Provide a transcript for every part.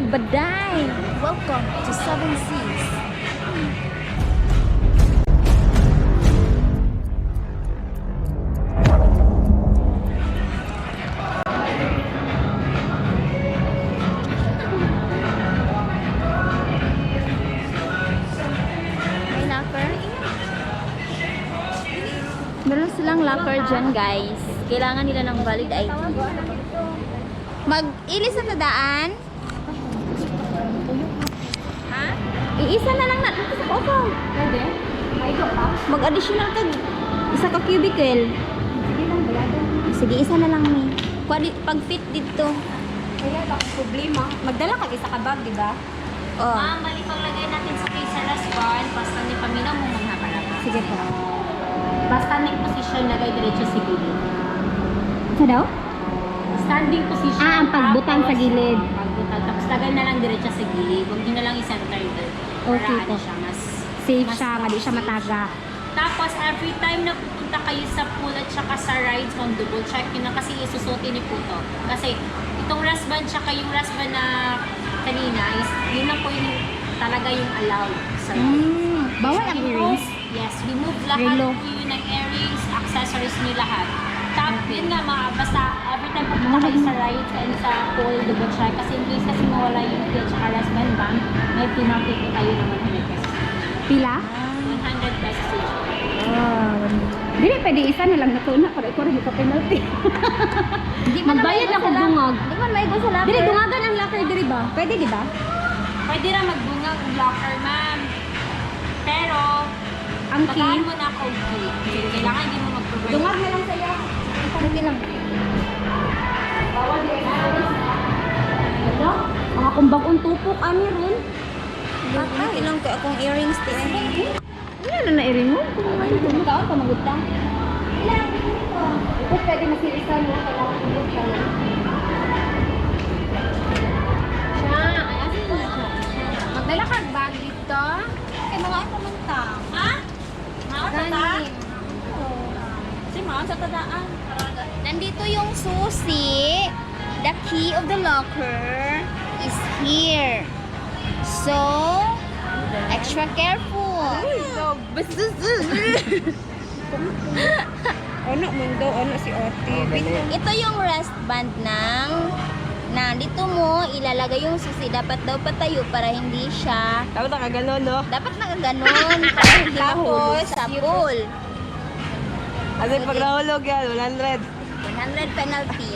Baday! Welcome to Seven Seas. May locker? Meron silang locker dyan, guys. Kailangan nila ng valid ID. Mag-ilis na tadaan? Ha? Iisa na lang na. Opo. Pwede? Mag-additional ka. Isa ka cubicle. Sige, isa na lang ni. Pag-fit dito. Kaya lang problema. Magdala ka isa ka bag, di ba? Oh. Ma'am, bali paglagay natin sa case sa restaurant, basta ni paminaw mo maghaparap. Sige po. Basta ni position lagay diretso sa gilid. Sa daw? Standing position. Ah, ang pagbutang sa gilid. Pagbutang. Tapos lagay na lang diretso sa gilid. Huwag nyo na lang i-center doon. Okay Para po. siya, mas Safe mas siya, nga di siya safe mataga. Tapos, every time na pupunta kayo sa pool at saka sa rides, double check yun na kasi isusuti ni Puto. Kasi, itong wristband tsaka yung wristband na kanina, is, yun na po yung talaga yung allowed sa rides. Bawal ang earrings? Yes, remove lahat Relo. po yun ng earrings, accessories niyo lahat. Tapos, yun nga basta every time pupunta kayo sa rides and sa pool, double check. Kasi in case kasi mawala yung key at saka wristband band, may penalty po tayo ng 100 pesos. Pila? 100 pesos each. Dili, pwede isa na lang natuna para ikaw rin ka penalty. Magbayad ako bungag. Di man may sa locker. Dili, bungagan ang locker diri ba? Pwede, di ba? Pwede rin magbungag ang locker, ma'am. Pero, Ang key? pagahan mo na ako key. Kailangan hindi mo mag-provide. Dungag na lang sa'yo. Sige lang. Bawal din Ano? Mga kumbang tupok, ani ron. Ay, ilang ko akong earrings din. Ano na earring mo? Magkaon pa magutang. Ito pwede masilisan mo. Kailangan mo siya. Magdala ka bag dito. Kaya mga ano man ta. Ha? Mga tata? Gani. Si mga sa tadaan. Nandito yung susi. The key of the locker is here. So, extra careful. Ano mundo, ano si Oti. Ito yung wristband ng dito mo ilalagay yung susi. Dapat daw patayo para hindi siya Tapos nakaganon, no? dapat nakaganon para hindi mahulog sa pool. Kasi pag nahulog yan, 100. 100 penalty.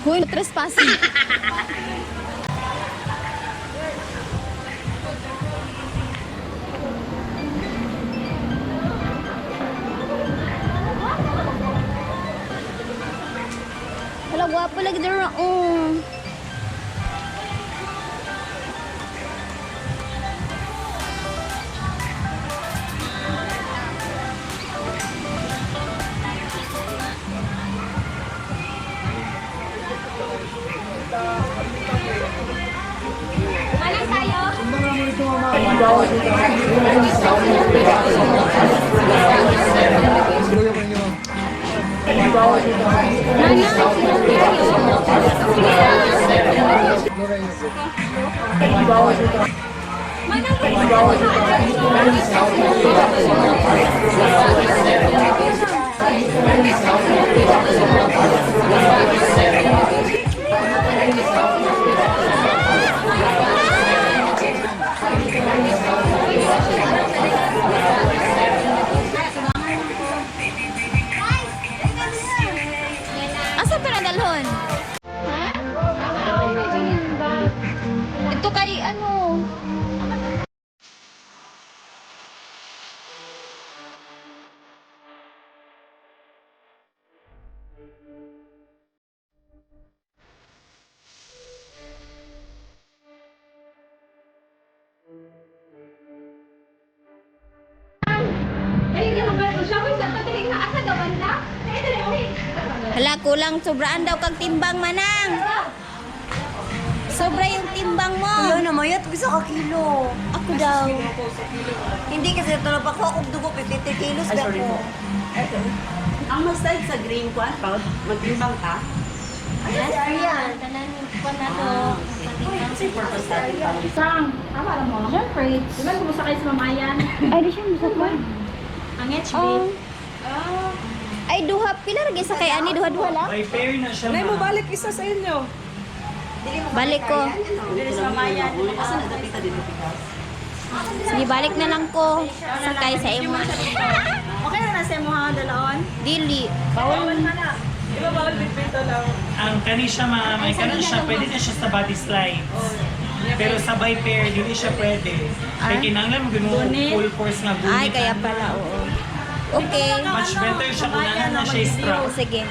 Hoy, trespassing. gwapo lagi dira. Oh. Manang tayo? Asa pa nadalhon? Ito kay ano? Hala, kulang sobraan daw kag timbang manang. Sobra yung timbang mo. Ayaw na, mayat. Bisa ka kilo. Ako daw. Hindi kasi tulog ako. Ako dugo, 50 kilos na ako. Ang masayad sa green kwan, pag magtimbang ka. Ayan. Tanan ko na to. Kasi purpose natin pang Sang, tama lang mo. Siyempre. Di ba kumusta kayo sa mamayan? Ay, di siya masakwan. Ang HB. Oh. Ay, duha. Pila lagi sa kay Ani? Duha-duha lang? May fair na siya. Nay mo ma'am. balik isa sa inyo. Balik ko. Dili sa mamayan. Asa na dapita dito pikas? Sige, balik na lang ko. Sakay sa imo. Okay na nasa mo ha, dalaon? Dili. Di ba bawal bitbito lang? Ang kani siya may kanan siya, pwede na siya sa body slides. Pero sa by pair, dili siya pwede. Kaya kinanglan mo gano'n full force nga gunit. Ay, kaya pala, oo. Okay. Much better siya kung nanan na siya strap. Sige.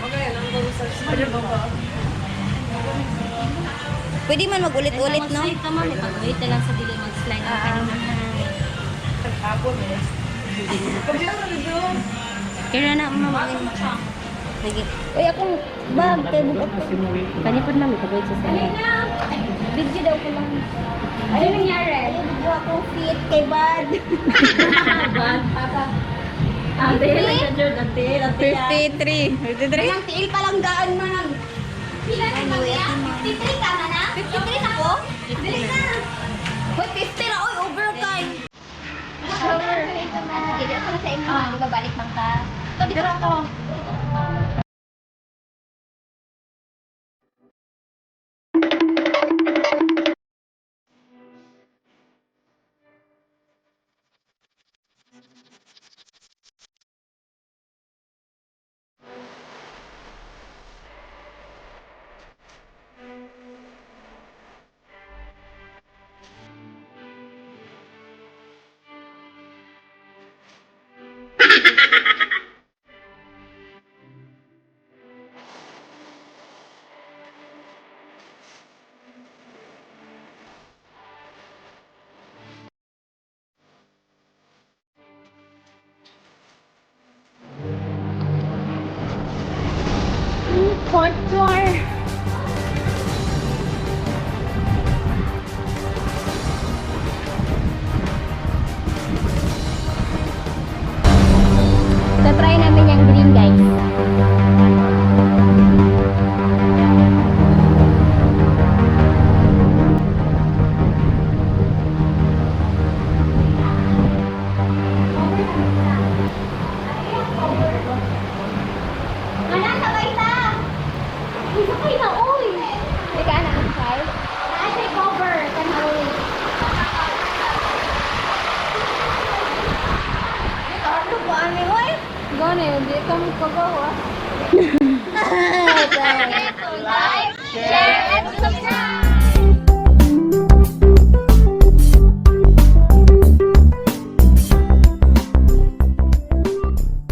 Pwede man magulit-ulit, no? Ito mo, pag-wait na lang sa dili mag-slide. Kaya na, mamagin. Sige. Uy, akong bag. Kaya bukat ko. Kanipod lang, ipag-wait sa salon. Video daw ko lang. Ano nangyari? Video akong fit kay Bad. Ate, nagka-jord, ate, 53. 53? Ang tiil palang gaan man ang... Pila na ba niya? 53 ka na? 53 na ko? Dili na. Hoy, 50 na. Oy, over kay. Dili ako na sa imo. Di ba balik man ka? Ito, dito ako. Fourth floor. Try namin yung green, guys. Anak, sabay na! Sabay na, uy! Teka, anak, ang try. Ay, cover. Tanawi. Ano po, ani, oy? Gone, di ka magpagawa. Like, share, and subscribe!